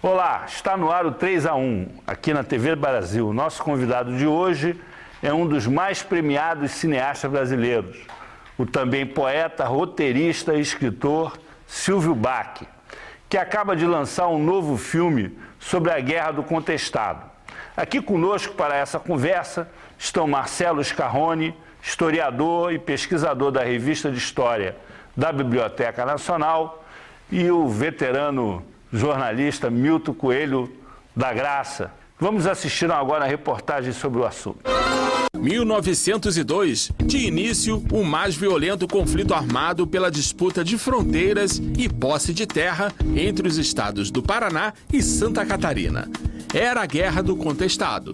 Olá, está no ar o 3 a 1, aqui na TV Brasil. Nosso convidado de hoje é um dos mais premiados cineastas brasileiros, o também poeta, roteirista e escritor Silvio Bacchi, que acaba de lançar um novo filme sobre a Guerra do Contestado. Aqui conosco para essa conversa estão Marcelo Scarroni, historiador e pesquisador da Revista de História da Biblioteca Nacional, e o veterano jornalista Milton Coelho da Graça. Vamos assistir agora a reportagem sobre o assunto. 1902, de início, o mais violento conflito armado pela disputa de fronteiras e posse de terra entre os estados do Paraná e Santa Catarina. Era a Guerra do Contestado.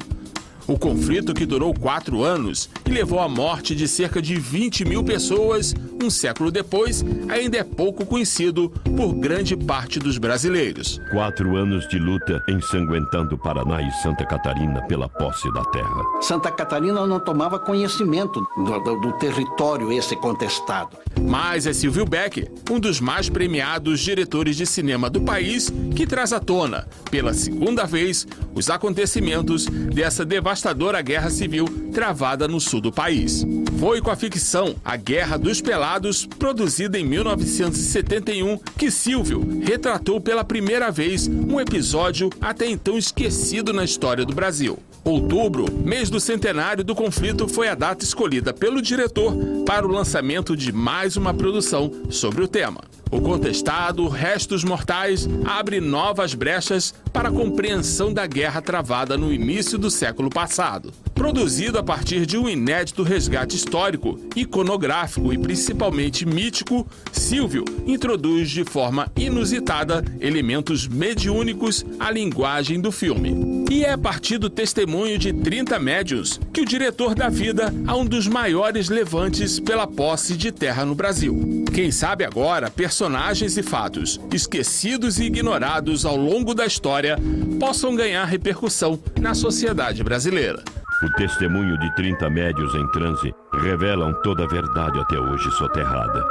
O conflito, que durou 4 anos e levou à morte de cerca de 20 mil pessoas, um século depois, ainda é pouco conhecido por grande parte dos brasileiros. 4 anos de luta ensanguentando Paraná e Santa Catarina pela posse da terra. Santa Catarina não tomava conhecimento do território esse contestado. Mas é Silvio Bacchi, um dos mais premiados diretores de cinema do país, que traz à tona, pela segunda vez, os acontecimentos dessa devastadora guerra civil travada no sul do país. Foi com a ficção A Guerra dos Pelados, produzida em 1971, que Silvio retratou pela primeira vez um episódio até então esquecido na história do Brasil. Outubro, mês do centenário do conflito, foi a data escolhida pelo diretor para o lançamento de mais uma produção sobre o tema. O Contestado, Restos Mortais, abre novas brechas para a compreensão da guerra travada no início do século passado. Produzido a partir de um inédito resgate histórico, iconográfico e principalmente mítico, Silvio introduz de forma inusitada elementos mediúnicos à linguagem do filme. E é a partir do testemunho de 30 médiuns que o diretor dá vida a um dos maiores levantes pela posse de terra no Brasil. Quem sabe agora, personagens e fatos esquecidos e ignorados ao longo da história possam ganhar repercussão na sociedade brasileira. O testemunho de 30 médiuns em transe revelam toda a verdade até hoje soterrada.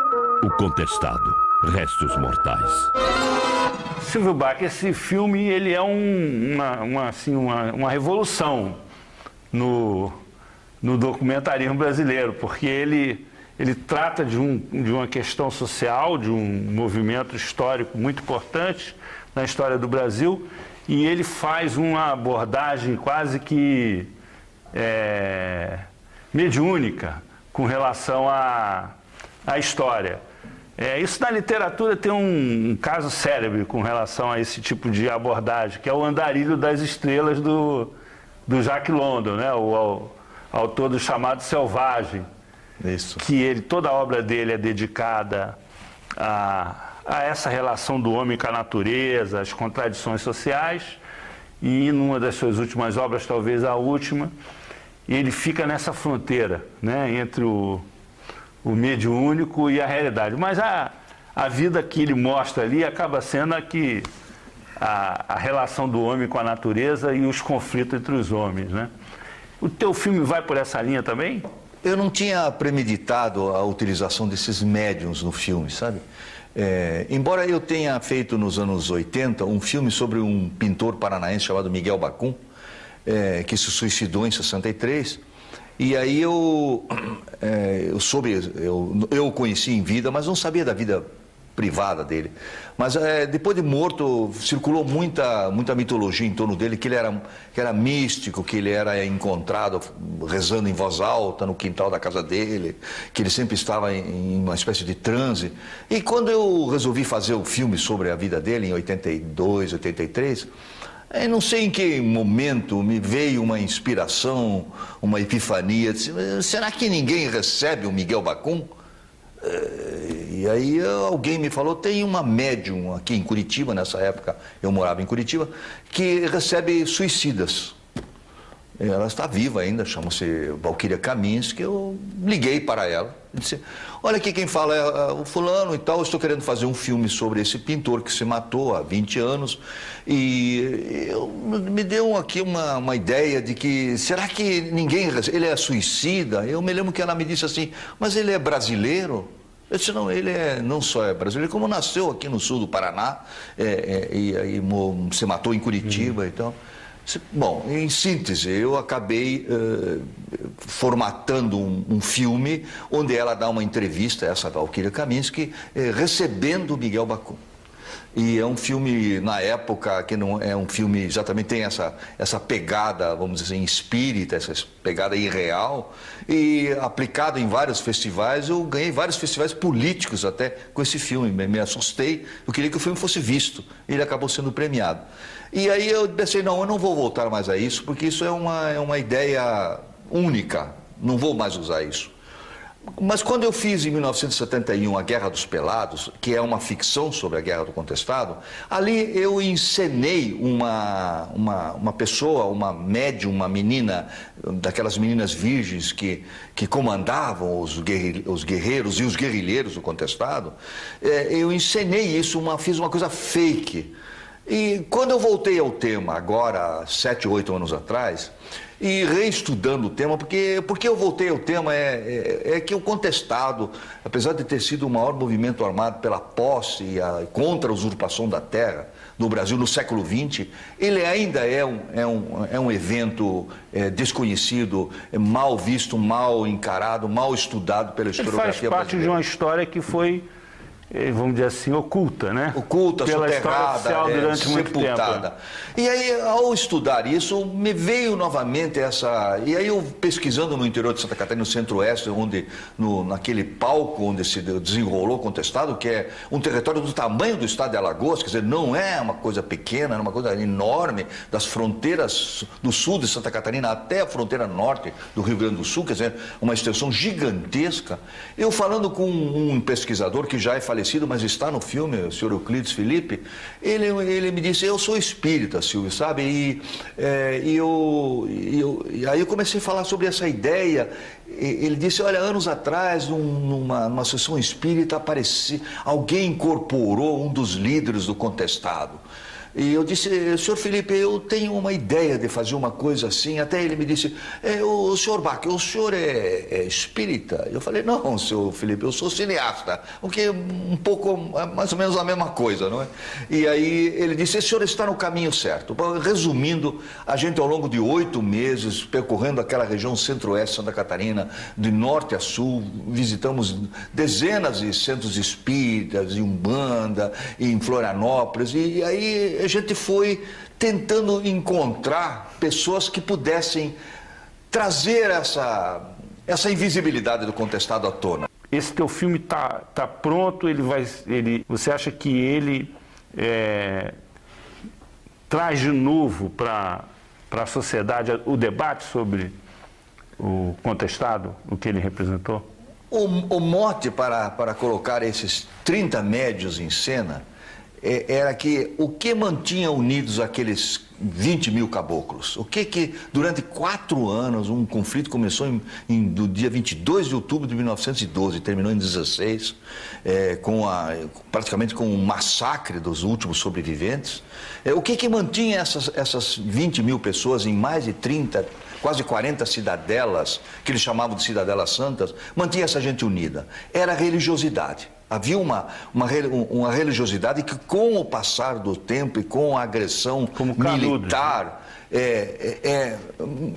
O Contestado, Restos Mortais. Silvio Bacchi, esse filme ele é uma revolução no documentarismo brasileiro, porque ele trata de uma questão social, de um movimento histórico muito importante na história do Brasil, e ele faz uma abordagem quase que mediúnica com relação à história. Isso na literatura tem um caso célebre com relação a esse tipo de abordagem, que é o Andarilho das Estrelas do Jacques London, né? O autor do Chamado Selvagem. Isso. Que toda a obra dele é dedicada a essa relação do homem com a natureza, as contradições sociais, e numa das suas últimas obras, talvez a última, ele fica nessa fronteira, né, entre o mediúnico e a realidade. Mas a vida que ele mostra ali acaba sendo a relação do homem com a natureza e os conflitos entre os homens, né? O teu filme vai por essa linha também? Eu não tinha premeditado a utilização desses médiums no filme, sabe? Embora eu tenha feito nos anos 80 um filme sobre um pintor paranaense chamado Miguel Bacum, que se suicidou em 63, e aí eu o conheci em vida, mas não sabia da vida privada dele. Mas depois de morto, circulou muita mitologia em torno dele, que ele era místico, que ele era encontrado rezando em voz alta no quintal da casa dele, que ele sempre estava em uma espécie de transe. E quando eu resolvi fazer o filme sobre a vida dele, em 82, 83... não sei em que momento me veio uma inspiração, uma epifania. Disse, será que ninguém recebe o Miguel Bacum? E aí alguém me falou, tem uma médium aqui em Curitiba, nessa época eu morava em Curitiba, que recebe suicidas. Ela está viva ainda, chama-se Valquíria Kaminski. Eu liguei para ela e disse, olha aqui quem fala é o fulano e tal, eu estou querendo fazer um filme sobre esse pintor que se matou há 20 anos e me deu aqui uma ideia de que, será que ninguém, ele é suicida? Eu me lembro que ela me disse assim, mas ele é brasileiro? Eu disse, não, ele não só é brasileiro, como nasceu aqui no sul do Paraná, e se matou em Curitiba e tal. Bom, em síntese, eu acabei formatando um filme onde ela dá uma entrevista, essa Valquíria Kaminski, recebendo o Miguel Bacun. E é um filme, na época, que não é um filme, exatamente tem essa pegada, vamos dizer assim, espírita, essa pegada irreal, e aplicado em vários festivais. Eu ganhei vários festivais políticos até com esse filme, me assustei, eu queria que o filme fosse visto, ele acabou sendo premiado. E aí eu pensei, não, eu não vou voltar mais a isso, porque isso é uma ideia única, não vou mais usar isso. Mas quando eu fiz em 1971 A Guerra dos Pelados, que é uma ficção sobre a Guerra do Contestado, ali eu encenei uma pessoa, uma médium, uma menina, daquelas meninas virgens que comandavam os guerreiros e os guerrilheiros do Contestado. Eu encenei isso, fiz uma coisa fake. E quando eu voltei ao tema, agora, 7, 8 anos atrás, e reestudando o tema, porque eu voltei ao tema é que o Contestado, apesar de ter sido o maior movimento armado pela posse e contra a usurpação da terra no Brasil no século XX, ele ainda é um evento desconhecido, mal visto, mal encarado, mal estudado pela historiografia brasileira. Ele faz parte de uma história que foi, vamos dizer assim, oculta, né? Oculta, pela soterrada, durante muito sepultada. tempo. E aí, ao estudar isso, me veio novamente essa... E aí eu pesquisando no interior de Santa Catarina, no centro-oeste, naquele palco onde se desenrolou o Contestado, que é um território do tamanho do estado de Alagoas, quer dizer, não é uma coisa pequena, é uma coisa enorme, das fronteiras do sul de Santa Catarina até a fronteira norte do Rio Grande do Sul, quer dizer, uma extensão gigantesca. Eu falando com um pesquisador que já é falecido, mas está no filme, o senhor Euclides Felipe, ele me disse, eu sou espírita, Silvio, sabe? E aí eu comecei a falar sobre essa ideia. Ele disse, olha, anos atrás, numa sessão espírita, alguém incorporou um dos líderes do Contestado. E eu disse, senhor Felipe, eu tenho uma ideia de fazer uma coisa assim. Até ele me disse, o senhor Bach, o senhor é espírita? Eu falei, não, senhor Felipe, eu sou cineasta. O que é um pouco, mais ou menos a mesma coisa, não é? E aí ele disse, o senhor está no caminho certo. Resumindo, a gente ao longo de 8 meses, percorrendo aquela região centro-oeste de Santa Catarina, de norte a sul, visitamos dezenas de centros espíritas, em Umbanda, em Florianópolis, e aí a gente foi tentando encontrar pessoas que pudessem trazer essa invisibilidade do Contestado à tona. Esse teu filme tá pronto, você acha que ele traz de novo para a sociedade o debate sobre o Contestado, o que ele representou? O mote para colocar esses 30 médios em cena era que o que mantinha unidos aqueles 20 mil caboclos? O que durante 4 anos, um conflito começou do dia 22 de outubro de 1912 e terminou em 16, praticamente com um massacre dos últimos sobreviventes. O que mantinha essas 20 mil pessoas em mais de 30, quase 40 cidadelas, que eles chamavam de cidadelas santas, mantinha essa gente unida? Era a religiosidade. Havia uma religiosidade que, com o passar do tempo e com a agressão militar,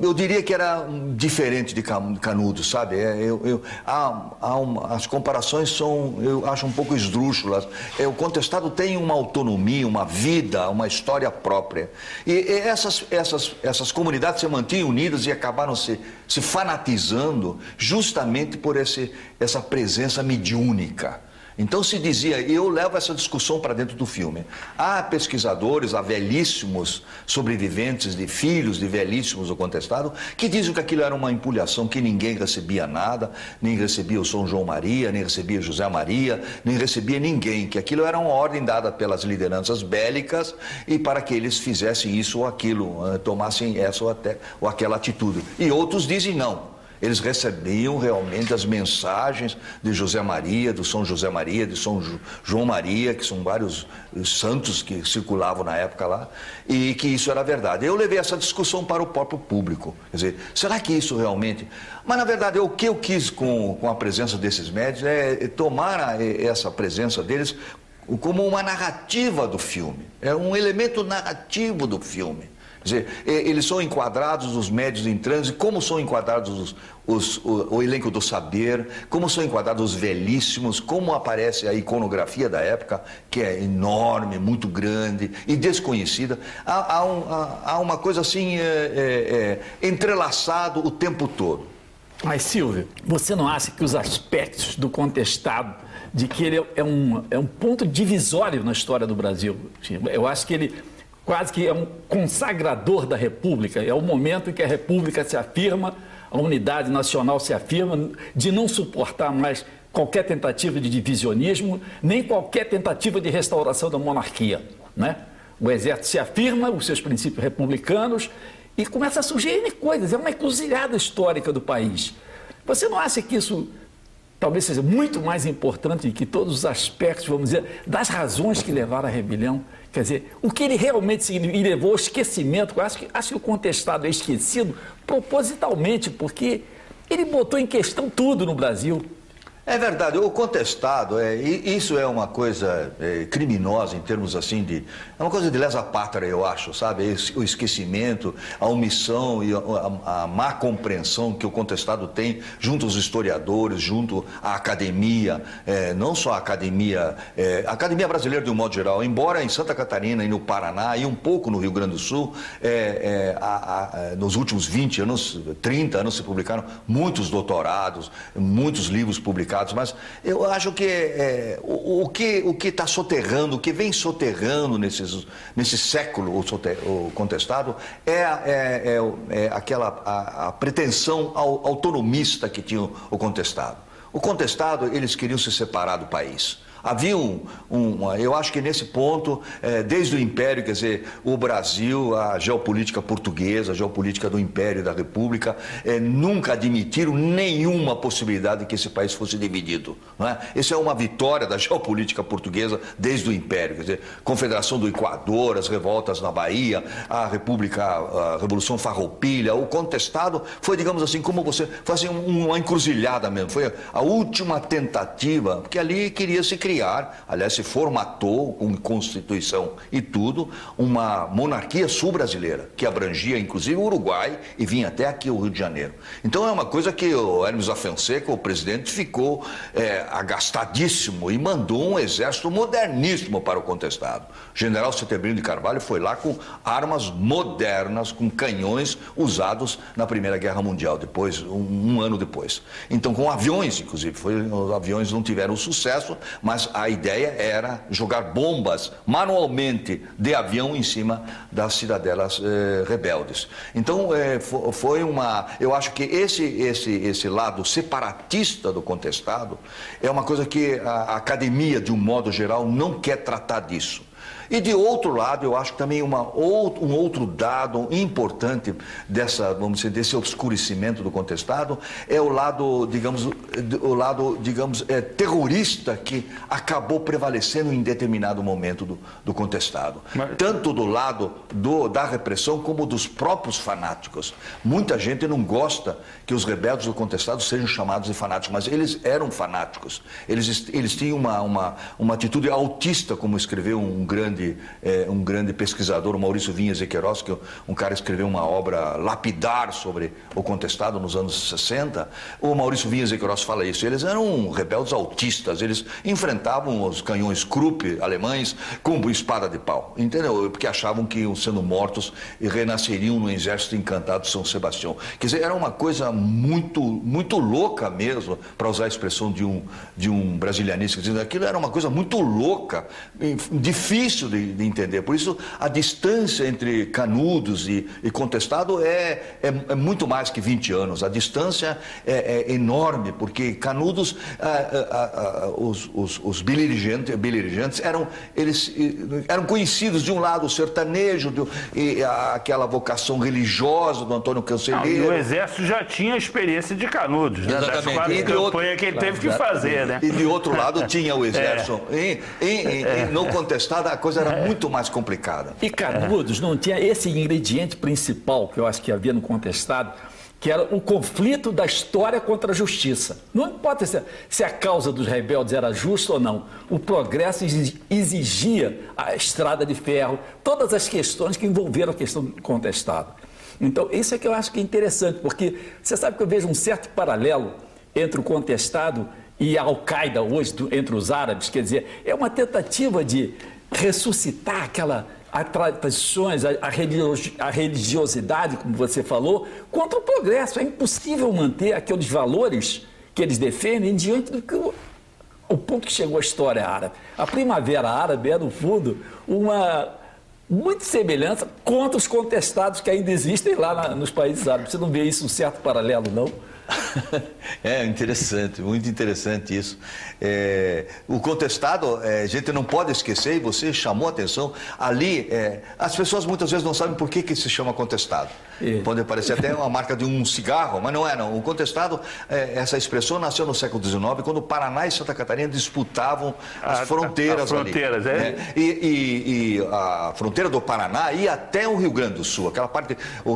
eu diria que era diferente de Canudos, sabe? As comparações eu acho um pouco esdrúxulas. O Contestado tem uma autonomia, uma vida, uma história própria. E essas comunidades se mantinham unidas e acabaram se fanatizando justamente por essa presença mediúnica. Então se dizia, e eu levo essa discussão para dentro do filme, há pesquisadores, há velhíssimos sobreviventes de filhos de velhíssimos do Contestado, que dizem que aquilo era uma empulhação, que ninguém recebia nada, nem recebia o São João Maria, nem recebia José Maria, nem recebia ninguém, que aquilo era uma ordem dada pelas lideranças bélicas e para que eles fizessem isso ou aquilo, tomassem essa ou aquela atitude. E outros dizem não. Eles recebiam realmente as mensagens de José Maria, do São José Maria, de São João Maria, que são vários santos que circulavam na época lá, e que isso era verdade. Eu levei essa discussão para o próprio público. Quer dizer, será que isso realmente... Mas, na verdade, o que eu quis com a presença desses médios é tomar essa presença deles como uma narrativa do filme. É um elemento narrativo do filme. Quer dizer, eles são enquadrados, os médios em transe, como são enquadrados o elenco do saber, como são enquadrados os velhíssimos, como aparece a iconografia da época, que é enorme, muito grande e desconhecida. Há uma coisa assim, entrelaçado o tempo todo. Mas, Silvio, você não acha que os aspectos do contestado, de que ele é um ponto divisório na história do Brasil? Eu acho que ele quase que é um consagrador da República, é o momento em que a República se afirma, a unidade nacional se afirma, de não suportar mais qualquer tentativa de divisionismo, nem qualquer tentativa de restauração da monarquia, né? O Exército se afirma, os seus princípios republicanos, e começa a surgir coisas, é uma encruzilhada histórica do país. Você não acha que isso talvez seja muito mais importante que todos os aspectos, vamos dizer, das razões que levaram à rebelião? Quer dizer, o que ele realmente significa, e levou ao esquecimento, acho que o contestado é esquecido propositalmente, porque ele botou em questão tudo no Brasil. É verdade, o contestado, isso é uma coisa criminosa em termos assim de... É uma coisa de lesa pátria, eu acho, sabe? O esquecimento, a omissão e a má compreensão que o contestado tem junto aos historiadores, junto à academia, não só a academia brasileira de um modo geral, embora em Santa Catarina e no Paraná e um pouco no Rio Grande do Sul, nos últimos 20 anos, 30 anos se publicaram muitos doutorados, muitos livros publicados, mas eu acho que o que está soterrando, o que vem soterrando nesse século o contestado é a pretensão autonomista que tinha o contestado. O contestado, eles queriam se separar do país. Havia eu acho que nesse ponto, desde o Império, quer dizer, o Brasil, a geopolítica portuguesa, a geopolítica do Império e da República, nunca admitiram nenhuma possibilidade de que esse país fosse dividido. Não é? Isso é uma vitória da geopolítica portuguesa desde o Império, quer dizer, Confederação do Equador, as revoltas na Bahia, a Revolução Farroupilha, o contestado foi, digamos assim, como você, foi assim, uma encruzilhada mesmo, foi a última tentativa, porque ali queria se criar, aliás, se formatou com Constituição e tudo, uma monarquia sul-brasileira, que abrangia inclusive o Uruguai e vinha até aqui o Rio de Janeiro. Então é uma coisa que o Hermes da Fonseca, o presidente, ficou agastadíssimo e mandou um exército moderníssimo para o contestado. O general Setebrino de Carvalho foi lá com armas modernas, com canhões usados na Primeira Guerra Mundial, depois, um ano depois. Então com aviões, inclusive, os aviões não tiveram sucesso, mas a ideia era jogar bombas manualmente de avião em cima das cidadelas rebeldes. Então, eu acho que esse lado separatista do contestado é uma coisa que a academia, de um modo geral, não quer tratar disso. E de outro lado, eu acho que também um outro dado importante desse obscurecimento do contestado é o lado, digamos, terrorista que acabou prevalecendo em determinado momento do contestado. Tanto do lado da repressão como dos próprios fanáticos. Muita gente não gosta que os rebeldes do contestado sejam chamados de fanáticos, mas eles eram fanáticos. Eles tinham uma atitude autista, como escreveu um grande pesquisador, o Maurício Vinhas e Queiroz, que um cara escreveu uma obra lapidar sobre o contestado nos anos 60. O Maurício Vinhas e Queiroz fala isso. Eles eram rebeldes autistas, eles enfrentavam os canhões Krupp alemães com espada de pau, entendeu? Porque achavam que iam sendo mortos e renasceriam no exército encantado de São Sebastião. Quer dizer, era uma coisa muito, muito louca mesmo, para usar a expressão de um brasilianista, dizendo aquilo era uma coisa muito louca, difícil de entender. Por isso, a distância entre Canudos e Contestado é muito mais que 20 anos. A distância é enorme, porque Canudos, os beligerantes eram conhecidos, de um lado, o sertanejo, aquela vocação religiosa do Antônio Cancelheiro. E o Exército já tinha a experiência de Canudos, né? Das quatro campanhas que ele teve que fazer, né? E de outro lado tinha o Exército. No Contestado a coisa era muito mais complicada. E Canudos não tinha esse ingrediente principal que eu acho que havia no Contestado, que era o conflito da história contra a justiça. Não importa se a causa dos rebeldes era justa ou não, o progresso exigia a estrada de ferro, todas as questões que envolveram a questão do Contestado. Então, isso é que eu acho que é interessante, porque você sabe que eu vejo um certo paralelo entre o Contestado e a Al-Qaeda hoje, entre os árabes. Quer dizer, é uma tentativa de ressuscitar as tradições, a religiosidade, como você falou, contra o progresso. É impossível manter aqueles valores que eles defendem diante do que o ponto que chegou a história árabe. A Primavera Árabe é, no fundo, muita semelhança contra os contestados que ainda existem lá nos países árabes. Você não vê isso um certo paralelo, não? É interessante, muito interessante isso. O Contestado, a gente não pode esquecer, e você chamou a atenção, ali, as pessoas muitas vezes não sabem por que se chama Contestado. Pode parecer até uma marca de um cigarro, mas não é não. O Contestado, essa expressão nasceu no século XIX, quando o Paraná e Santa Catarina disputavam as fronteiras ali. E a fronteira do Paraná ia até o Rio Grande do Sul. Aquela parte, o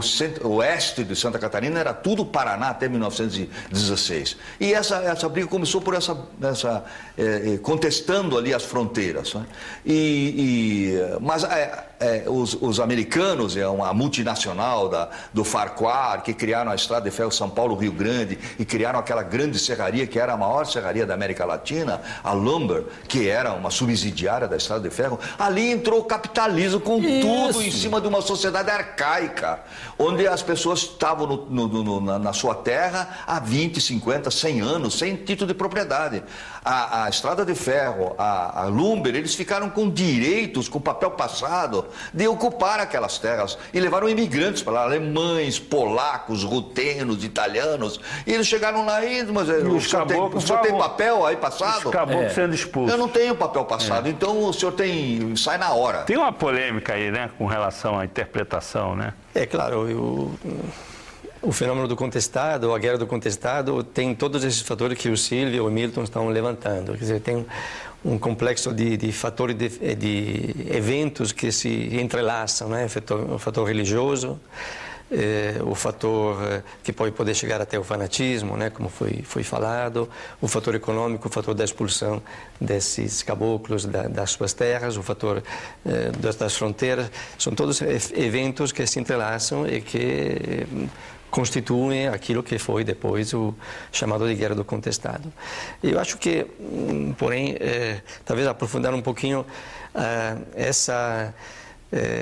oeste de Santa Catarina era tudo Paraná até 1916. E essa briga começou por contestando ali as fronteiras. Né? Mas os americanos, a multinacional do Farquhar, que criaram a Estrada de Ferro São Paulo-Rio Grande e criaram aquela grande serraria, que era a maior serraria da América Latina, a Lumber, que era uma subsidiária da Estrada de Ferro. Ali entrou o capitalismo com tudo em cima de uma sociedade arcaica, onde as pessoas estavam na sua terra há 20, 50, 100 anos, sem título de propriedade. A Estrada de Ferro, a Lumber, eles ficaram com direitos, com papel passado, de ocupar aquelas terras e levaram imigrantes para lá, alemães, polacos, rutenos, italianos, e eles chegaram lá e mas o senhor tem papel aí passado? Os caboclos sendo expulsos. Eu não tenho papel passado, então o senhor sai na hora. Tem uma polêmica aí, né, com relação à interpretação, né? É claro, o fenômeno do contestado, a guerra do contestado, tem todos esses fatores que o Silvio e o Milton estão levantando. Quer dizer, tem um complexo de fatores, de eventos que se entrelaçam, né? O fator religioso, o fator que pode poder chegar até o fanatismo, né? Como foi falado, o fator econômico, o fator da expulsão desses caboclos das suas terras, o fator das fronteiras. São todos eventos que se entrelaçam e que constituem aquilo que foi depois o chamado de Guerra do Contestado. Eu acho que, porém, talvez aprofundar um pouquinho essa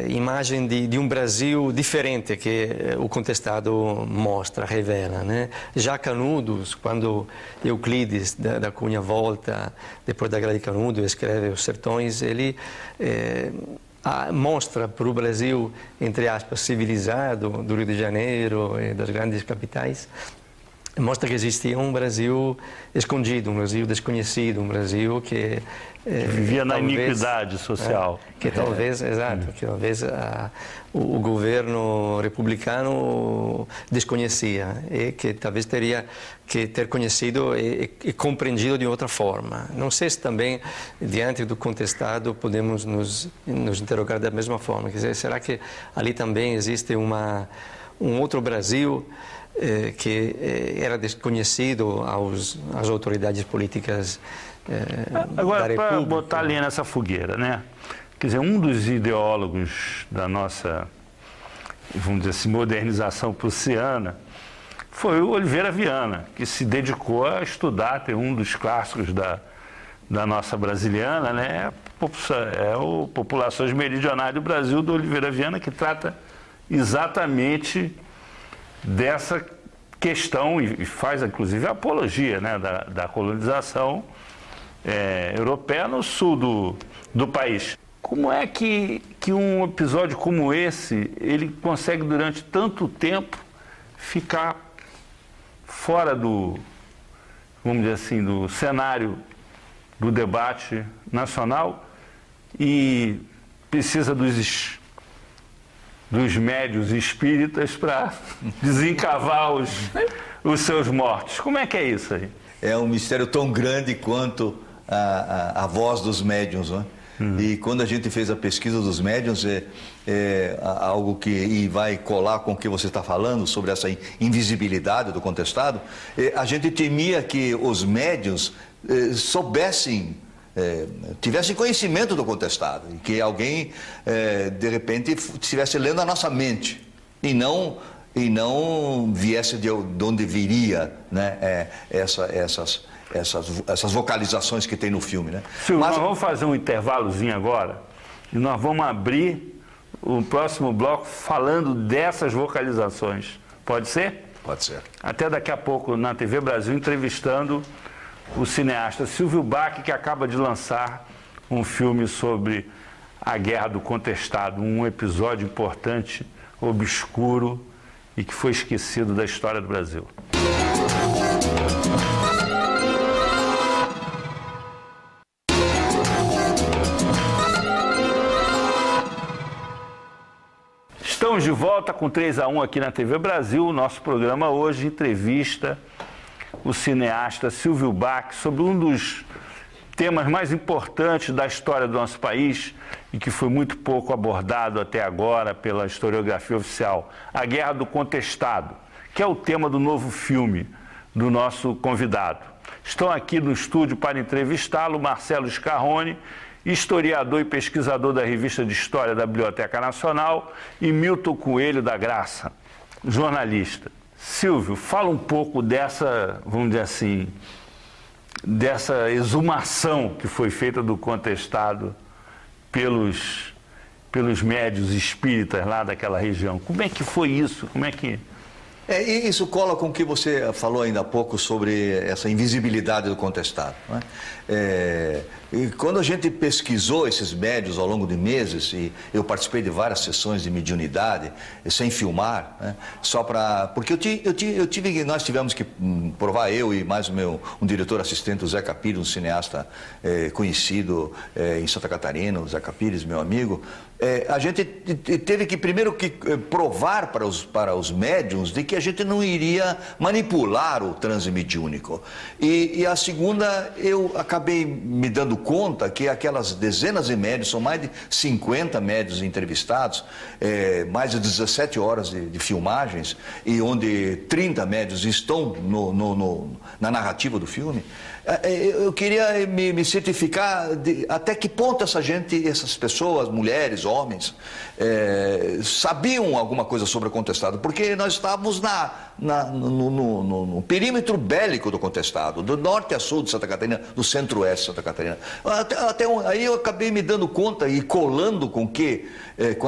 imagem de um Brasil diferente que o Contestado mostra, revela, né? Já Canudos, quando Euclides da Cunha volta, depois da Guerra de Canudos, escreve Os Sertões, ele mostra para o Brasil, entre aspas, civilizado, do Rio de Janeiro e das grandes capitais, mostra que existia um Brasil escondido, um Brasil desconhecido, um Brasil que vivia na iniquidade social. Que talvez, exato, que talvez o governo republicano desconhecia e que talvez teria que ter conhecido e compreendido de outra forma. Não sei se também, diante do contestado, podemos nos interrogar da mesma forma. Quer dizer, será que ali também existe um outro Brasil que era desconhecido às autoridades políticas da República? Agora, para botar ali nessa fogueira, né? Quer dizer, um dos ideólogos da nossa, vamos dizer assim, modernização prussiana foi o Oliveira Viana, que se dedicou a estudar, tem um dos clássicos da nossa brasiliana, né? É o Populações Meridionais do Brasil, do Oliveira Viana, que trata exatamente dessa questão e faz, inclusive, a apologia, né, da colonização europeia no sul do país. Como é que um episódio como esse, ele consegue durante tanto tempo ficar fora do, vamos dizer assim, do cenário do debate nacional e precisa dos médios espíritas para desencavar os seus mortos? Como é que é isso aí? É um mistério tão grande quanto a voz dos médiuns, não é? E quando a gente fez a pesquisa dos médiuns, é algo que vai colar com o que você está falando sobre essa invisibilidade do contestado, a gente temia que os médiuns soubessem, tivessem conhecimento do contestado, e que alguém, de repente, estivesse lendo a nossa mente, e não viesse de onde viria, né, essas vocalizações que tem no filme, né? Silvio, nós vamos fazer um intervalozinho agora e nós vamos abrir o próximo bloco falando dessas vocalizações. Pode ser? Pode ser. Até daqui a pouco na TV Brasil, entrevistando o cineasta Silvio Bach, que acaba de lançar um filme sobre a Guerra do Contestado, um episódio importante, obscuro e que foi esquecido da história do Brasil. Estamos de volta com 3-1 aqui na TV Brasil. O nosso programa hoje entrevista o cineasta Silvio Bach sobre um dos temas mais importantes da história do nosso país e que foi muito pouco abordado até agora pela historiografia oficial, a Guerra do Contestado, que é o tema do novo filme do nosso convidado. Estão aqui no estúdio para entrevistá-lo Marcelo Scarrone, historiador e pesquisador da Revista de História da Biblioteca Nacional, e Milton Coelho da Graça, jornalista. Silvio, fala um pouco dessa, vamos dizer assim, dessa exumação que foi feita do contestado pelos médios espíritas lá daquela região. Como é que foi isso? Como é que... E isso cola com o que você falou ainda há pouco sobre essa invisibilidade do contestado, não é? E quando a gente pesquisou esses médios ao longo de meses, e eu participei de várias sessões de mediunidade, sem filmar, né? Só para... Porque nós tivemos que provar, eu e mais um diretor assistente, o Zeca Pires, um cineasta conhecido em Santa Catarina, o Zeca Pires, meu amigo. A gente teve que primeiro provar para os médiuns de que a gente não iria manipular o transe mediúnico. E a segunda, eu acabei me dando conta que aquelas dezenas de médios, são mais de 50 médios entrevistados, mais de 17 horas de filmagens, e onde 30 médios estão na narrativa do filme. Eu queria me certificar de até que ponto essas pessoas, mulheres, homens, sabiam alguma coisa sobre o contestado, porque nós estávamos no perímetro bélico do contestado, do norte a sul de Santa Catarina, do centro-oeste de Santa Catarina. Aí eu acabei me dando conta e colando com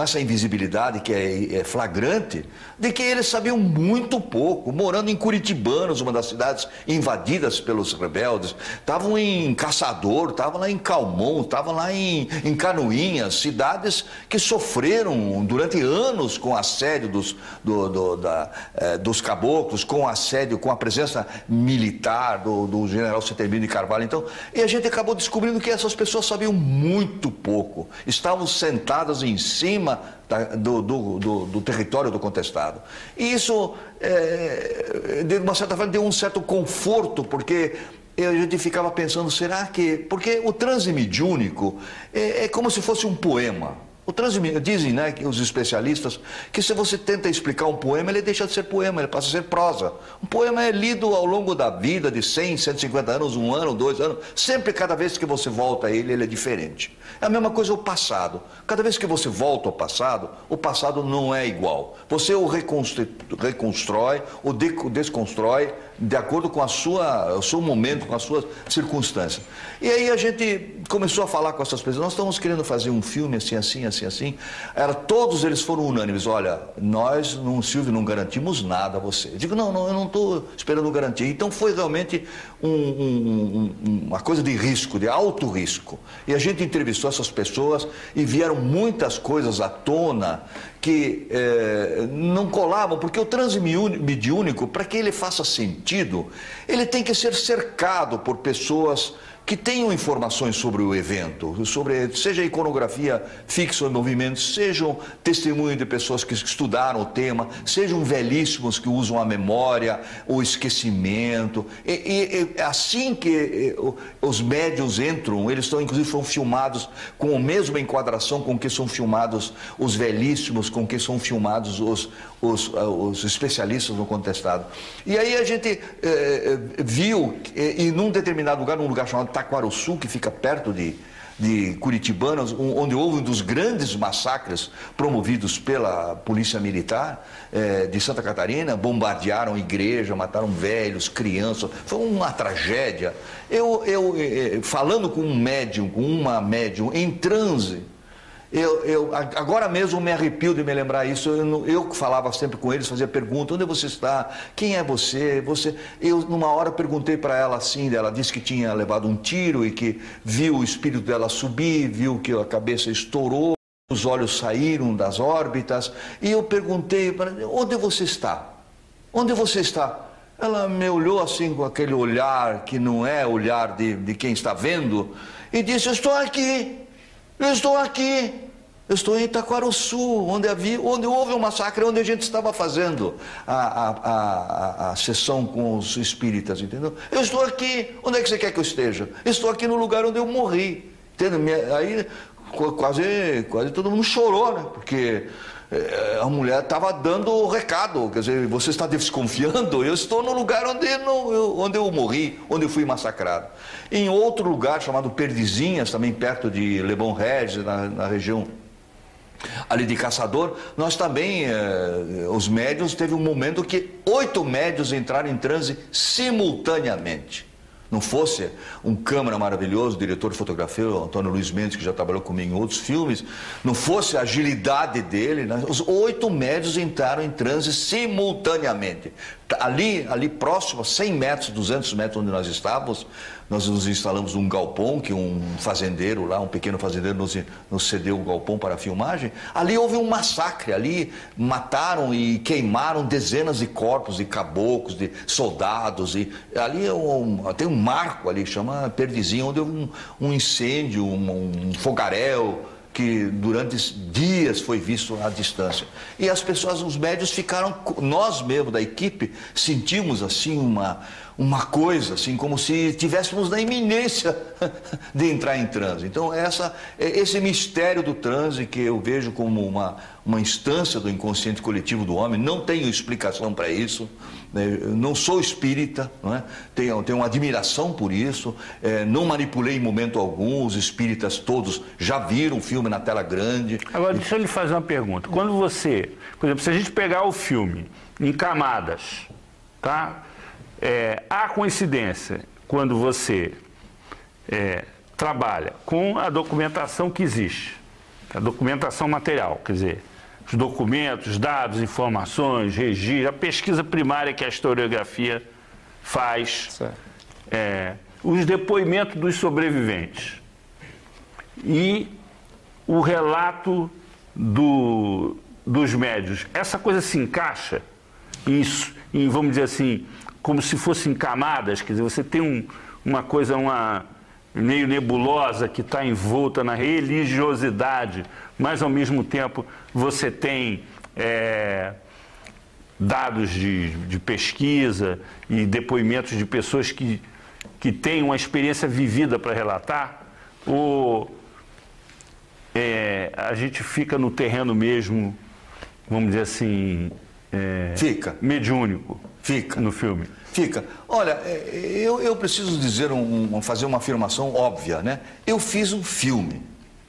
essa invisibilidade que é flagrante, de que eles sabiam muito pouco, morando em Curitibanos, uma das cidades invadidas pelos rebeldes, estavam em Caçador, estavam lá em Calmon, estavam lá em Canoinhas, cidades que sofreram durante anos com o assédio dos caboclos, com o assédio, com a presença militar do general Setemino de Carvalho. Então, e a gente acabou descobrindo que essas pessoas sabiam muito pouco, estavam sentadas em cima do território do contestado. E isso, de uma certa forma, deu um certo conforto, porque a gente ficava pensando, será que... Porque o transe mediúnico é como se fosse um poema. O transe, dizem, né, que os especialistas, que se você tenta explicar um poema, ele deixa de ser poema, ele passa a ser prosa. Um poema é lido ao longo da vida, de 100, 150 anos, 1 ano, 2 anos. Sempre, cada vez que você volta a ele é diferente. É a mesma coisa o passado. Cada vez que você volta ao passado, o passado não é igual. Você o reconstrói, o desconstrói, de acordo com o seu momento, com as suas circunstâncias. E aí a gente começou a falar com essas pessoas, nós estamos querendo fazer um filme assim, assim, assim, assim. Todos eles foram unânimes, olha, nós, Silvio, não garantimos nada a você. Eu digo, não, eu não estou esperando garantir. Então foi realmente uma coisa de risco, de alto risco. E a gente entrevistou essas pessoas e vieram muitas coisas à tona que não colavam, porque o transe mediúnico, para que ele faça sentido, ele tem que ser cercado por pessoas que tenham informações sobre o evento, seja iconografia fixa ou em movimento, sejam testemunhos de pessoas que estudaram o tema, sejam velhíssimos que usam a memória, o esquecimento. E assim que os médiuns entram, eles inclusive são filmados com a mesma enquadração com que são filmados os velhíssimos, com que são filmados os especialistas no contestado. E aí a gente viu, em num determinado lugar, num lugar chamado Taquarussu, que fica perto de Curitibanos, onde houve um dos grandes massacres promovidos pela Polícia Militar de Santa Catarina, bombardearam igreja, mataram velhos, crianças, foi uma tragédia. Falando com uma médium em transe, agora mesmo me arrepio de me lembrar isso. Eu falava sempre com eles, fazia pergunta, onde você está? Quem é você? Eu numa hora perguntei para ela assim, ela disse que tinha levado um tiro e que viu o espírito dela subir, viu que a cabeça estourou, os olhos saíram das órbitas, e eu perguntei para ela, onde você está? Onde você está? Ela me olhou assim com aquele olhar que não é olhar de quem está vendo e disse, eu estou aqui. Eu estou em Itaquarussu, onde houve um massacre, onde a gente estava fazendo a sessão com os espíritas, entendeu? Eu estou aqui, onde é que você quer que eu esteja? Eu estou aqui no lugar onde eu morri, entendeu? Aí quase todo mundo chorou, né? Porque a mulher estava dando o recado, quer dizer, você está desconfiando? Eu estou no lugar onde eu morri, onde eu fui massacrado. Em outro lugar chamado Perdizinhas, também perto de Lebon Regis, na região ali de Caçador, nós também, os médiuns, teve um momento que 8 médiuns entraram em transe simultaneamente. Não fosse um câmera maravilhoso, diretor de fotografia, o Antônio Luiz Mendes, que já trabalhou comigo em outros filmes, não fosse a agilidade dele, né? Os 8 médiuns entraram em transe simultaneamente. Ali próximo, a 100 metros, 200 metros onde nós estávamos, nós nos instalamos num galpão, que um fazendeiro lá, um pequeno fazendeiro nos cedeu o galpão para a filmagem. Ali houve um massacre, ali mataram e queimaram dezenas de corpos de caboclos, de soldados, e ali tem um marco ali, chama Perdizinha, onde houve um incêndio, um fogaréu, que durante dias foi visto à distância. E as pessoas, os médios ficaram, nós mesmos da equipe, sentimos assim uma coisa, assim, como se estivéssemos na iminência de entrar em transe. Então esse mistério do transe, que eu vejo como uma instância do inconsciente coletivo do homem, não tenho explicação para isso. Não sou espírita, não é? Tenho uma admiração por isso, não manipulei em momento algum, os espíritas todos já viram o filme na tela grande. Agora, deixa eu lhe fazer uma pergunta. Quando você, por exemplo, se a gente pegar o filme em camadas, tá? Há coincidência quando você trabalha com a documentação que existe, a documentação material, quer dizer, os documentos, dados, informações, registro, a pesquisa primária que a historiografia faz, os depoimentos dos sobreviventes e o relato dos médios. Essa coisa se encaixa em, vamos dizer assim, como se fossem camadas, quer dizer, você tem uma coisa meio nebulosa que está envolta na religiosidade, mas ao mesmo tempo você tem dados de pesquisa e depoimentos de pessoas que têm uma experiência vivida para relatar, ou a gente fica no terreno mesmo, vamos dizer assim, mediúnico? Fica. No filme. Fica. Olha, eu preciso dizer, fazer uma afirmação óbvia, né? Eu fiz um filme.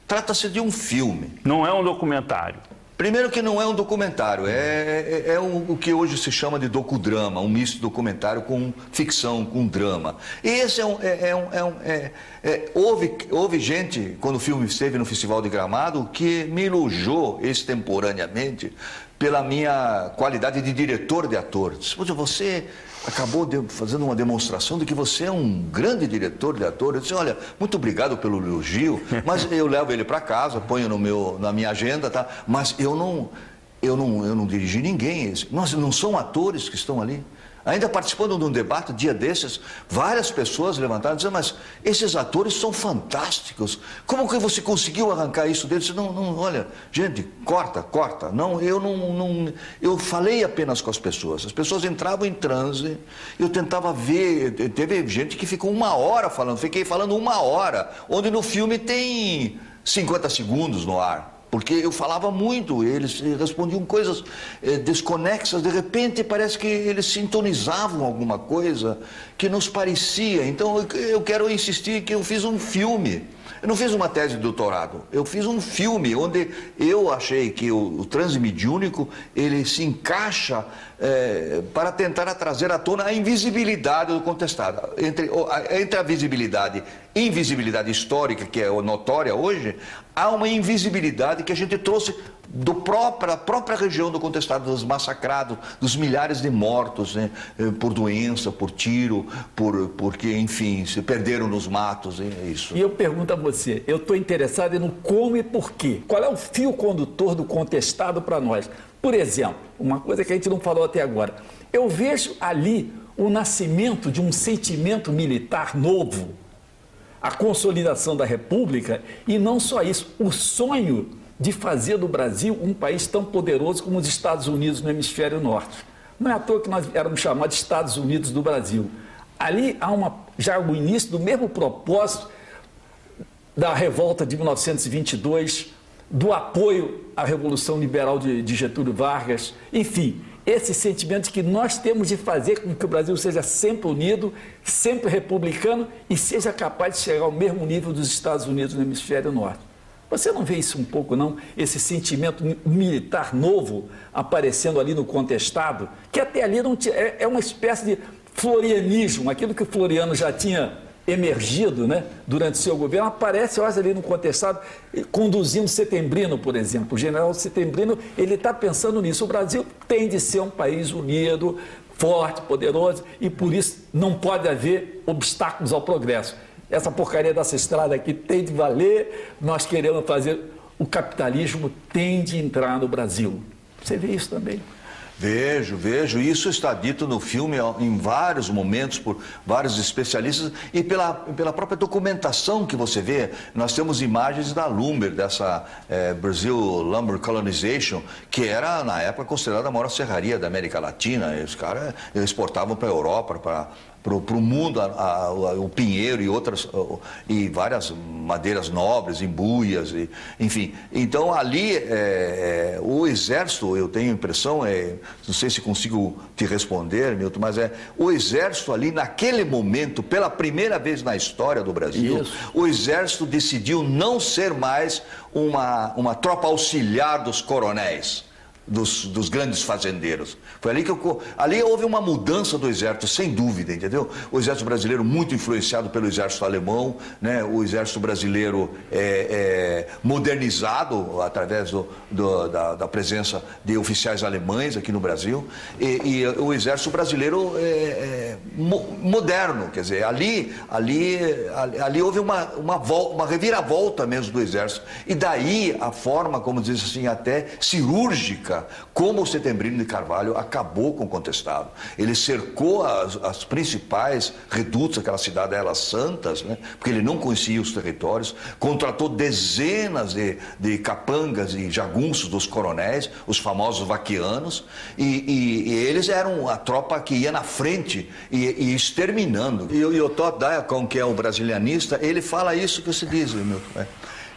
Trata-se de um filme. Não é um documentário. Primeiro que não é um documentário, é o que hoje se chama de docudrama, um misto documentário com ficção, com drama. E esse houve gente, quando o filme esteve no Festival de Gramado, que me elogiou extemporaneamente pela minha qualidade de diretor de ator. Disse, você acabou fazendo uma demonstração de que você é um grande diretor de ator. Eu disse, olha, muito obrigado pelo elogio, mas eu levo ele para casa, ponho na minha agenda, tá? Mas eu não dirigi ninguém. Não são atores que estão ali. Ainda participando de um debate, dia desses, várias pessoas levantaram e disseram, mas esses atores são fantásticos. Como que você conseguiu arrancar isso deles? Não, olha, gente, corta. Não, eu falei apenas com as pessoas. As pessoas entravam em transe, eu tentava ver, teve gente que ficou 1 hora falando, fiquei falando 1 hora, onde no filme tem 50 segundos no ar. Porque eu falava muito, eles respondiam coisas desconexas, de repente parece que eles sintonizavam alguma coisa que nos parecia. Então eu quero insistir que eu fiz um filme, eu não fiz uma tese de doutorado, eu fiz um filme onde eu achei que o transe mediúnico, ele se encaixa para tentar trazer à tona a invisibilidade do contestado. Entre a visibilidade e invisibilidade histórica, que é notória hoje, há uma invisibilidade que a gente trouxe da própria região do contestado, dos massacrados, dos milhares de mortos, né, por doença, por tiro, porque, enfim, se perderam nos matos, é isso. E eu pergunto a você, eu estou interessado no como e porquê. Qual é o fio condutor do contestado para nós? Por exemplo, uma coisa que a gente não falou até agora, eu vejo ali o nascimento de um sentimento militar novo, a consolidação da República, e não só isso, o sonho de fazer do Brasil um país tão poderoso como os Estados Unidos no hemisfério norte. Não é à toa que nós éramos chamados de Estados Unidos do Brasil. Ali há já o início do mesmo propósito da revolta de 1922, do apoio à Revolução Liberal de Getúlio Vargas, enfim, esse sentimento que nós temos de fazer com que o Brasil seja sempre unido, sempre republicano e seja capaz de chegar ao mesmo nível dos Estados Unidos no hemisfério norte. Você não vê isso um pouco, não? Esse sentimento militar novo aparecendo ali no contestado, que até ali não tinha, é uma espécie de florianismo, aquilo que o Floriano já tinha emergido, né, durante seu governo, aparece, olha, ali no contestado, conduzindo Setembrino, por exemplo. O general Setembrino, ele está pensando nisso. O Brasil tem de ser um país unido, forte, poderoso, e por isso não pode haver obstáculos ao progresso. Essa porcaria dessa estrada aqui tem de valer, nós queremos fazer, o capitalismo tem de entrar no Brasil. Você vê isso também? Vejo. Isso está dito no filme em vários momentos por vários especialistas e pela própria documentação que você vê. Nós temos imagens da Lumber, dessa Brazil Lumber Colonization, que era, na época, considerada a maior serraria da América Latina. E os caras exportavam para a Europa, para o mundo, o pinheiro e várias madeiras nobres, embuias, enfim. Então, ali, o Exército, eu tenho a impressão, não sei se consigo te responder, Milton, mas o Exército ali, naquele momento, pela primeira vez na história do Brasil, o Exército decidiu não ser mais uma tropa auxiliar dos coronéis. Dos grandes fazendeiros. Foi ali que ali houve uma mudança do exército, sem dúvida, entendeu? O exército brasileiro muito influenciado pelo exército alemão, né? O exército brasileiro modernizado através da presença de oficiais alemães aqui no Brasil, e o exército brasileiro moderno, quer dizer, ali houve uma reviravolta mesmo do exército, e daí a forma, como diz assim, até cirúrgica, como o Setembrino de Carvalho acabou com o contestado. Ele cercou as principais redutos daquela cidade, elas santas, né? Porque ele não conhecia os territórios, contratou dezenas de capangas e jagunços dos coronéis, os famosos vaquianos, e eles eram a tropa que ia na frente e exterminando. E o Todd Diacon, que é um brasilianista, ele fala isso que você diz, Milton,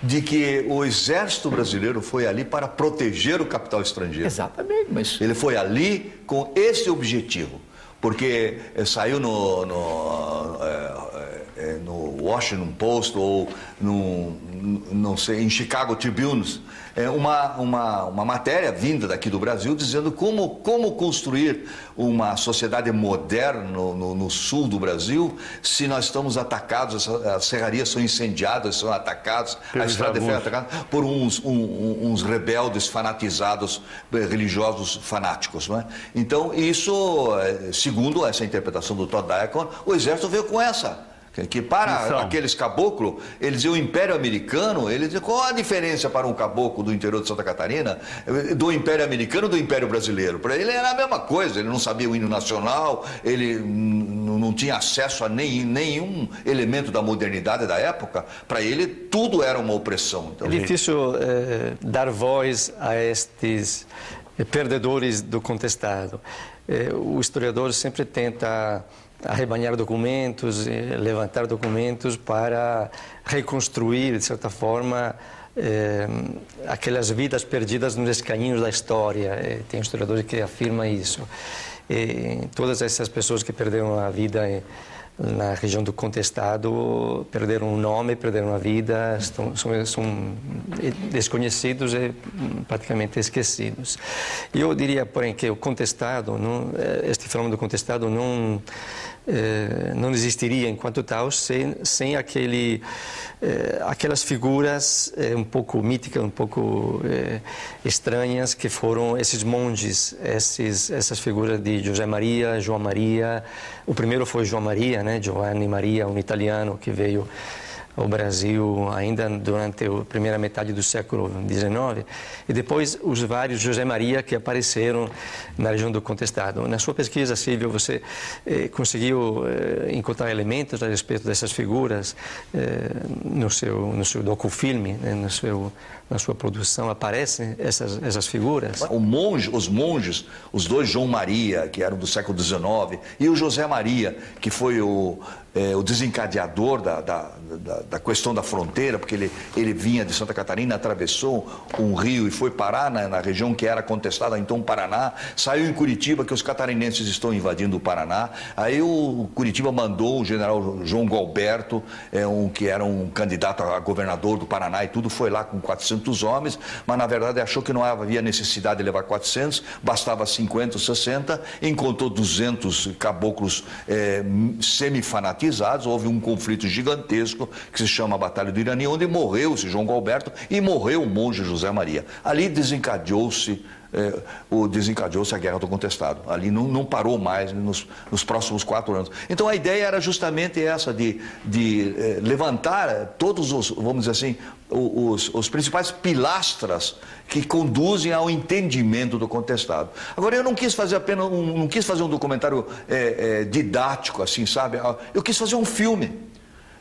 de que o exército brasileiro foi ali para proteger o capital estrangeiro. Exatamente, mas... Ele foi ali com esse objetivo, porque saiu no Washington Post ou não sei, em Chicago Tribune, uma matéria vinda daqui do Brasil dizendo como construir uma sociedade moderna no sul do Brasil se nós estamos atacados, as serrarias são incendiadas, são atacadas, a estrada de ferro é atacada por uns rebeldes fanatizados, religiosos fanáticos, não é? Então isso, segundo essa interpretação do Todd Diacon, o exército veio com essa. Que para aqueles caboclos, eles diziam o Império Americano, eles diziam qual a diferença para um caboclo do interior de Santa Catarina do Império Americano e do Império Brasileiro? Para ele era a mesma coisa, ele não sabia o hino nacional, ele não tinha acesso a nenhum elemento da modernidade da época, para ele tudo era uma opressão. Então, é difícil dar voz a estes perdedores do contestado. O historiador sempre tenta arrebanhar documentos, levantar documentos para reconstruir, de certa forma, aquelas vidas perdidas nos escaninhos da história. Tem historiadores que afirmam isso. Todas essas pessoas que perderam a vida na região do contestado perderam o nome, perderam a vida, são desconhecidos e praticamente esquecidos. Eu diria, porém, que o contestado, este fenômeno do contestado não existiria enquanto tal sem aquelas figuras um pouco míticas, um pouco estranhas, que foram esses monges, essas figuras de José Maria, João Maria. O primeiro foi João Maria, né? Giovanni Maria, um italiano que veio ao Brasil ainda durante a primeira metade do século XIX, e depois os vários José Maria que apareceram na região do contestado. Na sua pesquisa, Silvio, você conseguiu encontrar elementos a respeito dessas figuras no seu docufilme, né? Na sua produção aparecem essas figuras? Os monges, os dois João Maria, que eram do século XIX, e o José Maria, que foi o desencadeador da questão da fronteira, porque ele vinha de Santa Catarina, atravessou um rio e foi parar na região que era contestada, então o Paraná, saiu em Curitiba que os catarinenses estão invadindo o Paraná, aí o Curitiba mandou o general João Galberto, que era um candidato a governador do Paraná e tudo, foi lá com 400 homens, mas na verdade achou que não havia necessidade de levar 400, bastava 50, 60, encontrou 200 caboclos semi-fanatizados, houve um conflito gigantesco que se chama a Batalha do Irani, onde morreu esse João Galberto e morreu o monge José Maria. Ali desencadeou-se a Guerra do Contestado. Ali não parou mais nos próximos 4 anos. Então a ideia era justamente essa, de levantar todos os, vamos dizer assim, os principais pilastras que conduzem ao entendimento do contestado. Agora, eu não quis fazer não quis fazer um documentário didático, assim, sabe? Eu quis fazer um filme.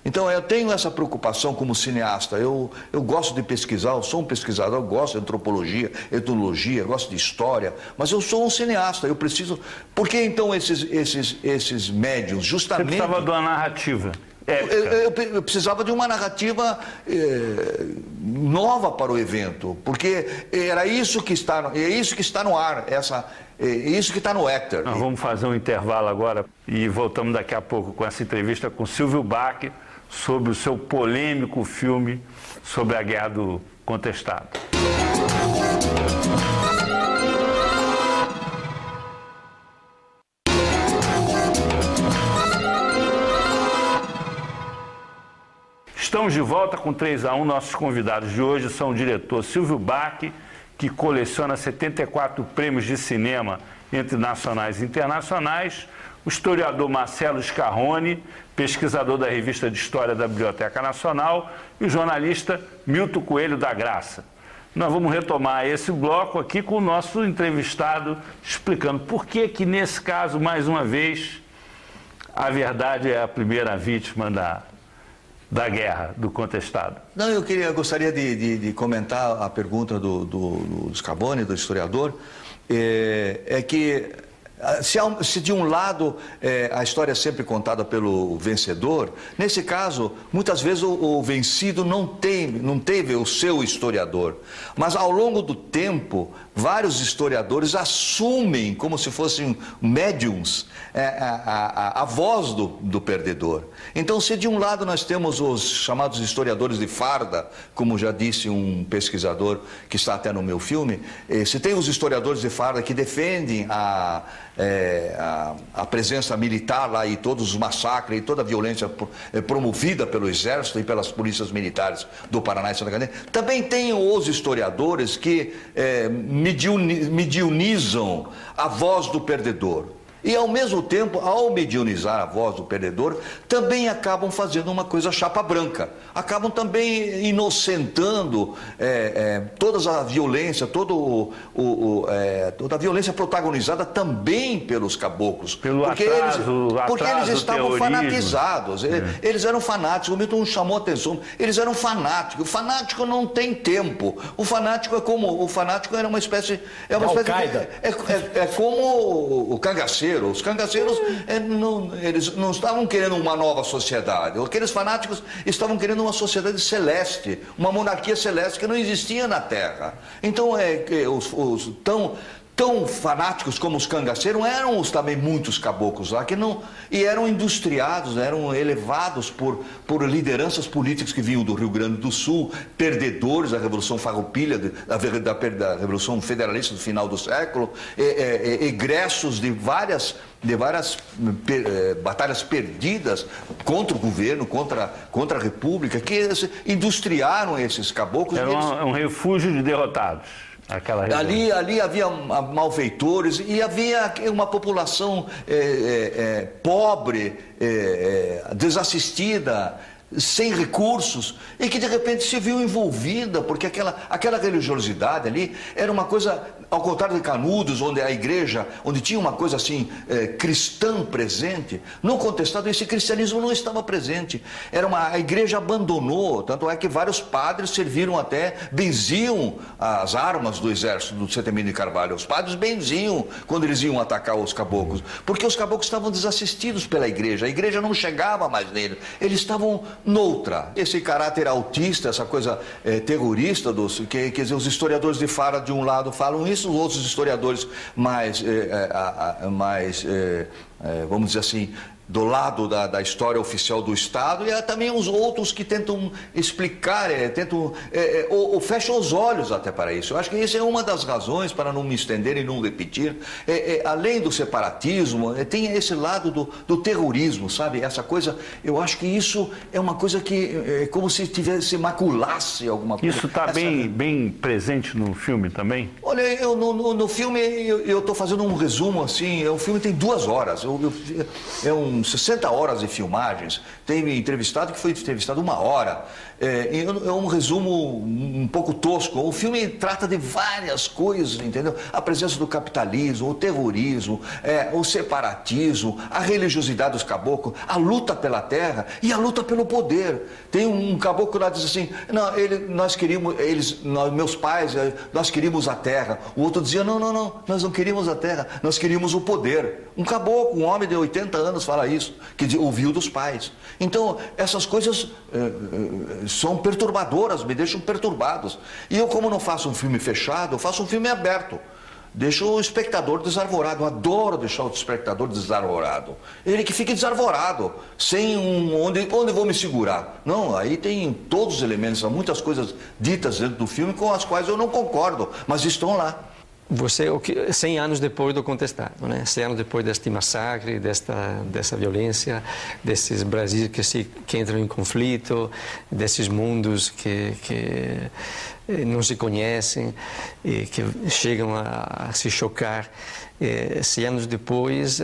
Então, eu tenho essa preocupação como cineasta. Eu gosto de pesquisar, eu sou um pesquisador, eu gosto de antropologia, etnologia, eu gosto de história, mas eu sou um cineasta, eu preciso... Por que, então, esses médiuns, justamente... Você precisava de uma narrativa. Eu precisava de uma narrativa nova para o evento, porque era isso que está no ar, isso que está no éter. Nós vamos fazer um intervalo agora e voltamos daqui a pouco com essa entrevista com Silvio Bach sobre o seu polêmico filme sobre a Guerra do Contestado. Estamos de volta com 3-1. Nossos convidados de hoje são o diretor Silvio Bach, que coleciona 74 prêmios de cinema entre nacionais e internacionais, o historiador Marcelo Scarrone, pesquisador da Revista de História da Biblioteca Nacional, e o jornalista Milton Coelho da Graça. Nós vamos retomar esse bloco aqui com o nosso entrevistado explicando por que nesse caso, mais uma vez, a verdade é a primeira vítima da guerra, do contestado. Não, eu gostaria de comentar a pergunta do Scarrone, do historiador, que Se de um lado a história é sempre contada pelo vencedor, nesse caso, muitas vezes o vencido não teve o seu historiador. Mas ao longo do tempo, vários historiadores assumem, como se fossem médiums, a voz do perdedor. Então, se de um lado nós temos os chamados historiadores de farda, como já disse um pesquisador que está até no meu filme, se tem os historiadores de farda que defendem a presença militar lá e todos os massacres e toda a violência promovida pelo Exército e pelas polícias militares do Paraná e Santa Catarina, também tem os historiadores que mediunizam a voz do perdedor. E, ao mesmo tempo, ao mediunizar a voz do perdedor, também acabam fazendo uma coisa chapa branca. Acabam também inocentando toda a violência, toda a violência protagonizada também pelos caboclos. Porque eles estavam fanatizados. Eles eram fanáticos. O Milton chamou a atenção. Eles eram fanáticos. O fanático não tem tempo. O fanático é como... O fanático era uma espécie... É como o cangaceiro. Os cangaceiros, eles não estavam querendo uma nova sociedade. Aqueles fanáticos estavam querendo uma sociedade celeste, uma monarquia celeste que não existia na Terra. Então, os tão fanáticos como os cangaceiros eram também muitos caboclos lá, e eram industriados, eram elevados por lideranças políticas que vinham do Rio Grande do Sul, perdedores da Revolução Farroupilha, da Revolução Federalista do final do século, egressos de várias batalhas perdidas contra o governo, contra a República, que industriaram esses caboclos. Era um refúgio de derrotados. Ali havia malfeitores e havia uma população pobre, desassistida, sem recursos, e que de repente se viu envolvida, porque aquela religiosidade ali era uma coisa, ao contrário de Canudos, onde a igreja, onde tinha uma coisa assim, cristã presente, no Contestado esse cristianismo não estava presente. A igreja abandonou, tanto é que vários padres serviram benziam as armas do exército do Setemino de Carvalho. Os padres benziam quando eles iam atacar os caboclos, porque os caboclos estavam desassistidos pela igreja, a igreja não chegava mais neles, eles estavam noutra. Esse caráter autista, essa coisa terrorista, quer dizer, os historiadores de Fara de um lado falam isso, os outros historiadores vamos dizer assim, do lado da história oficial do Estado, e há também os outros que tentam explicar, ou fecham os olhos até para isso. Eu acho que isso é uma das razões, para não me estender e não repetir, além do separatismo, tem esse lado do terrorismo, sabe? Essa coisa, eu acho que isso é uma coisa que é como se maculasse alguma coisa. Isso está bem presente no filme também? Olha, no filme eu estou fazendo um resumo assim, o filme tem 2 horas, é 60 horas de filmagens, tem entrevistado que foi entrevistado 1 hora. É um resumo um pouco tosco. O filme trata de várias coisas, entendeu? A presença do capitalismo, o terrorismo, o separatismo, a religiosidade dos caboclos, a luta pela terra e a luta pelo poder. Tem um caboclo lá que diz assim, meus pais, nós queríamos a terra. O outro dizia, não, nós não queríamos a terra, nós queríamos o poder. Um caboclo, um homem de 80 anos fala isso, que ouviu dos pais. Então, essas coisas são perturbadoras, me deixam perturbados. E eu, como não faço um filme fechado, eu faço um filme aberto. Deixo o espectador desarvorado. Eu adoro deixar o espectador desarvorado. Ele que fique desarvorado, sem onde vou me segurar. Não, aí tem todos os elementos, há muitas coisas ditas dentro do filme com as quais eu não concordo, mas estão lá. Você, 100 anos depois do Contestado, né? 100 anos depois deste massacre, dessa violência, desses Brasis que entram em conflito, desses mundos que não se conhecem e que chegam a se chocar. 100 anos depois,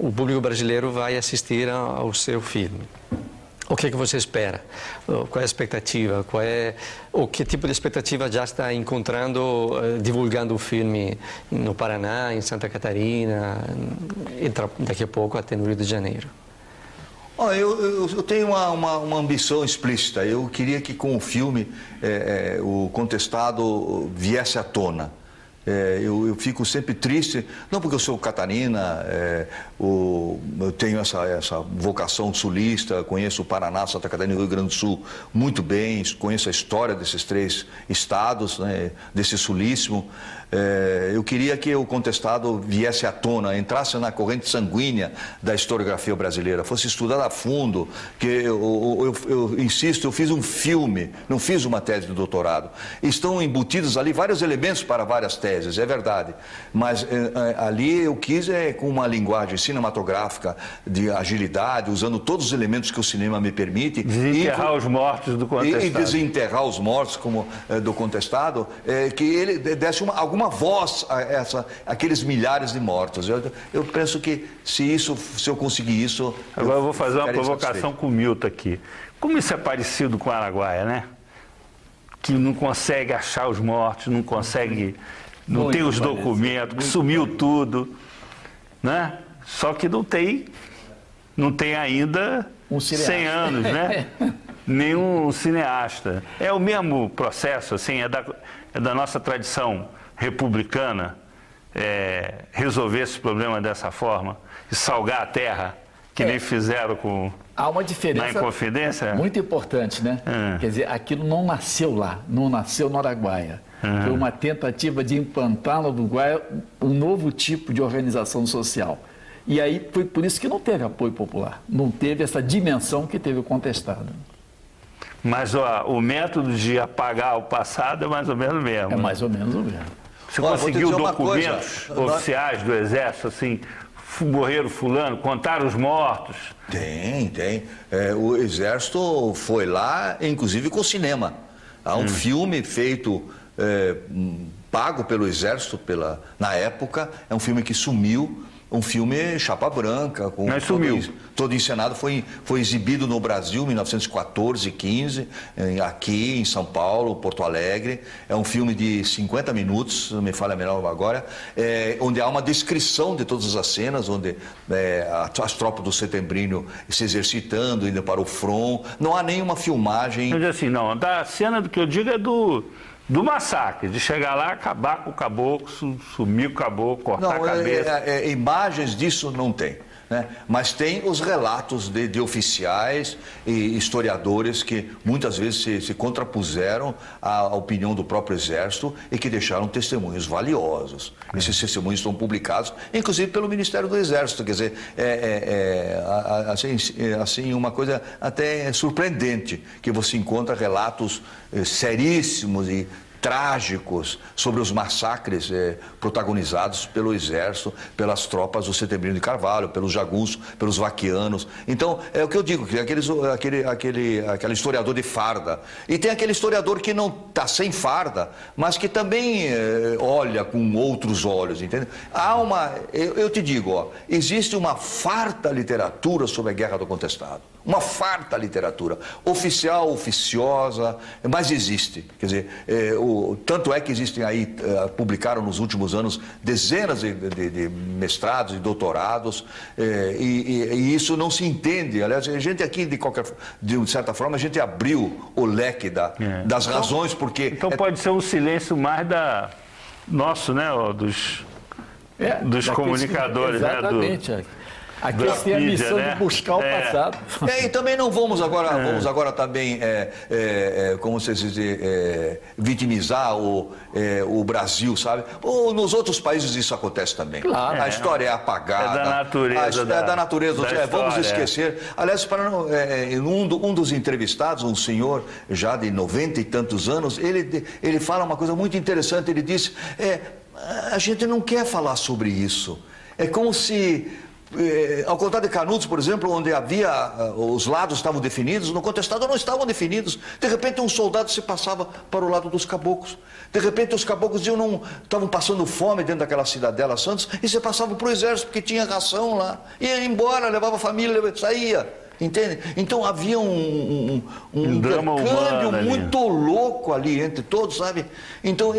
o público brasileiro vai assistir ao seu filme. O que você espera? Qual é a expectativa? Que tipo de expectativa já está encontrando, divulgando o filme no Paraná, em Santa Catarina, e daqui a pouco até no Rio de Janeiro? Eu tenho uma ambição explícita. Eu queria que com o filme o Contestado viesse à tona. Eu fico sempre triste, não porque eu sou catarina, eu tenho essa vocação sulista, conheço o Paraná, Santa Catarina e o Rio Grande do Sul muito bem, conheço a história desses 3 estados, né, desse sulíssimo. Eu queria que o contestado viesse à tona, entrasse na corrente sanguínea da historiografia brasileira, fosse estudado a fundo, que eu insisto, eu fiz um filme, não fiz uma tese de doutorado. Estão embutidos ali vários elementos para várias teses, é verdade, mas ali eu quis, com uma linguagem cinematográfica de agilidade, usando todos os elementos que o cinema me permite. Desenterrar os mortos do contestado. E desenterrar os mortos do contestado, que ele desse alguma voz a aqueles milhares de mortos. Eu penso que se eu conseguir isso... Agora eu vou fazer uma provocação com o Milton aqui. Como isso é parecido com o Araguaia, né? Que não consegue achar os mortos, não consegue... Não tem os documentos, que sumiu tudo, né? Só que não tem ainda 100 anos, né? Nenhum cineasta. É o mesmo processo, assim, é da nossa tradição republicana resolver esse problema dessa forma e salgar a terra, que nem fizeram com... Há uma diferença na Inconfidência muito importante, né? Quer dizer, aquilo não nasceu lá, não nasceu no Araguaia. Foi uma tentativa de implantar no Uruguai um novo tipo de organização social. E aí foi por isso que não teve apoio popular, não teve essa dimensão que teve o contestado. Mas o método de apagar o passado é mais ou menos o mesmo. É mais ou menos o mesmo. Você conseguiu documentos oficiais do Exército, assim, morreram fulano, contaram os mortos? Tem. O Exército foi lá, inclusive com o cinema. Há um filme feito, pago pelo Exército na época, é um filme que sumiu, um filme chapa branca. Mas sumiu. Todo encenado, foi exibido no Brasil em 1914, 15, aqui em São Paulo, Porto Alegre. É um filme de 50 minutos, não me falha melhor agora, onde há uma descrição de todas as cenas, onde as tropas do Setembrino se exercitando, indo para o front. Não há nenhuma filmagem... Mas assim, não, da cena do que eu digo é do massacre, de chegar lá, acabar com o caboclo, sumir com o caboclo, cortar a cabeça. Imagens disso não tem, né? Mas tem os relatos de oficiais e historiadores que muitas vezes se contrapuseram à opinião do próprio Exército e que deixaram testemunhos valiosos. Esses testemunhos estão publicados, inclusive pelo Ministério do Exército. Quer dizer, assim, uma coisa até surpreendente, que você encontra relatos seríssimos e trágicos sobre os massacres protagonizados pelo Exército, pelas tropas do Setembrino de Carvalho, pelos jagunços, pelos vaquianos. Então, é o que eu digo, que aquele historiador de farda. E tem aquele historiador que não está sem farda, mas que também olha com outros olhos, entende? Eu te digo, existe uma farta literatura sobre a Guerra do Contestado. Uma farta literatura, oficial, oficiosa, mas existe. Quer dizer, tanto é que existem aí, publicaram nos últimos anos dezenas de mestrados e doutorados, e isso não se entende. Aliás, a gente aqui, de certa forma, a gente abriu o leque das razões, porque... Então pode ser um silêncio mais nosso, né, dos comunicadores, exatamente, né? Aqueles têm a missão de buscar o passado. E também não vamos agora também, como se diz, vitimizar o Brasil, sabe? Ou nos outros países isso acontece também. Claro. A história é apagada. É da natureza. É da natureza. Vamos esquecer. Aliás, um dos entrevistados, um senhor já de 90 e tantos anos, ele fala uma coisa muito interessante. Ele disse, a gente não quer falar sobre isso. É como se... ao contrário de Canudos, por exemplo, onde os lados estavam definidos, no contestado não estavam definidos. De repente um soldado se passava para o lado dos caboclos. De repente os caboclos estavam passando fome dentro daquela cidadela Santos e se passavam para o exército porque tinha ração lá. Ia embora, levava a família, saía. Entende? Então havia um intercâmbio muito louco ali entre todos, sabe? Então,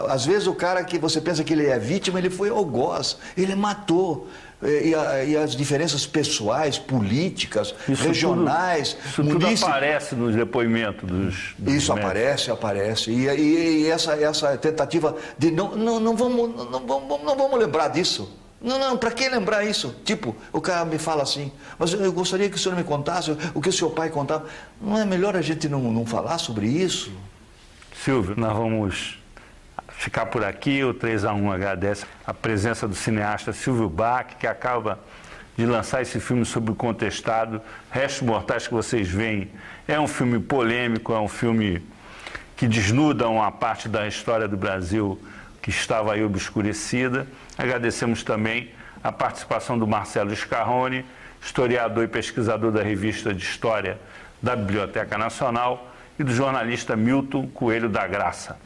às vezes o cara que você pensa que ele é vítima, ele foi algoz, ele matou. e as diferenças pessoais, políticas, regionais, isso tudo aparece nos depoimentos dos isso médicos. aparece. E essa tentativa de não vamos lembrar disso. Não, para que lembrar isso? Tipo, o cara me fala assim, mas eu gostaria que o senhor me contasse o que o seu pai contava. Não é melhor a gente não falar sobre isso? Silvio, nós vamos ficar por aqui. O 3-1 agradece a presença do cineasta Silvio Bach, que acaba de lançar esse filme sobre o contestado. Restos Mortais que vocês veem é um filme polêmico, é um filme que desnuda uma parte da história do Brasil que estava aí obscurecida. Agradecemos também a participação do Marcelo Scarrone, historiador e pesquisador da Revista de História da Biblioteca Nacional, e do jornalista Milton Coelho da Graça.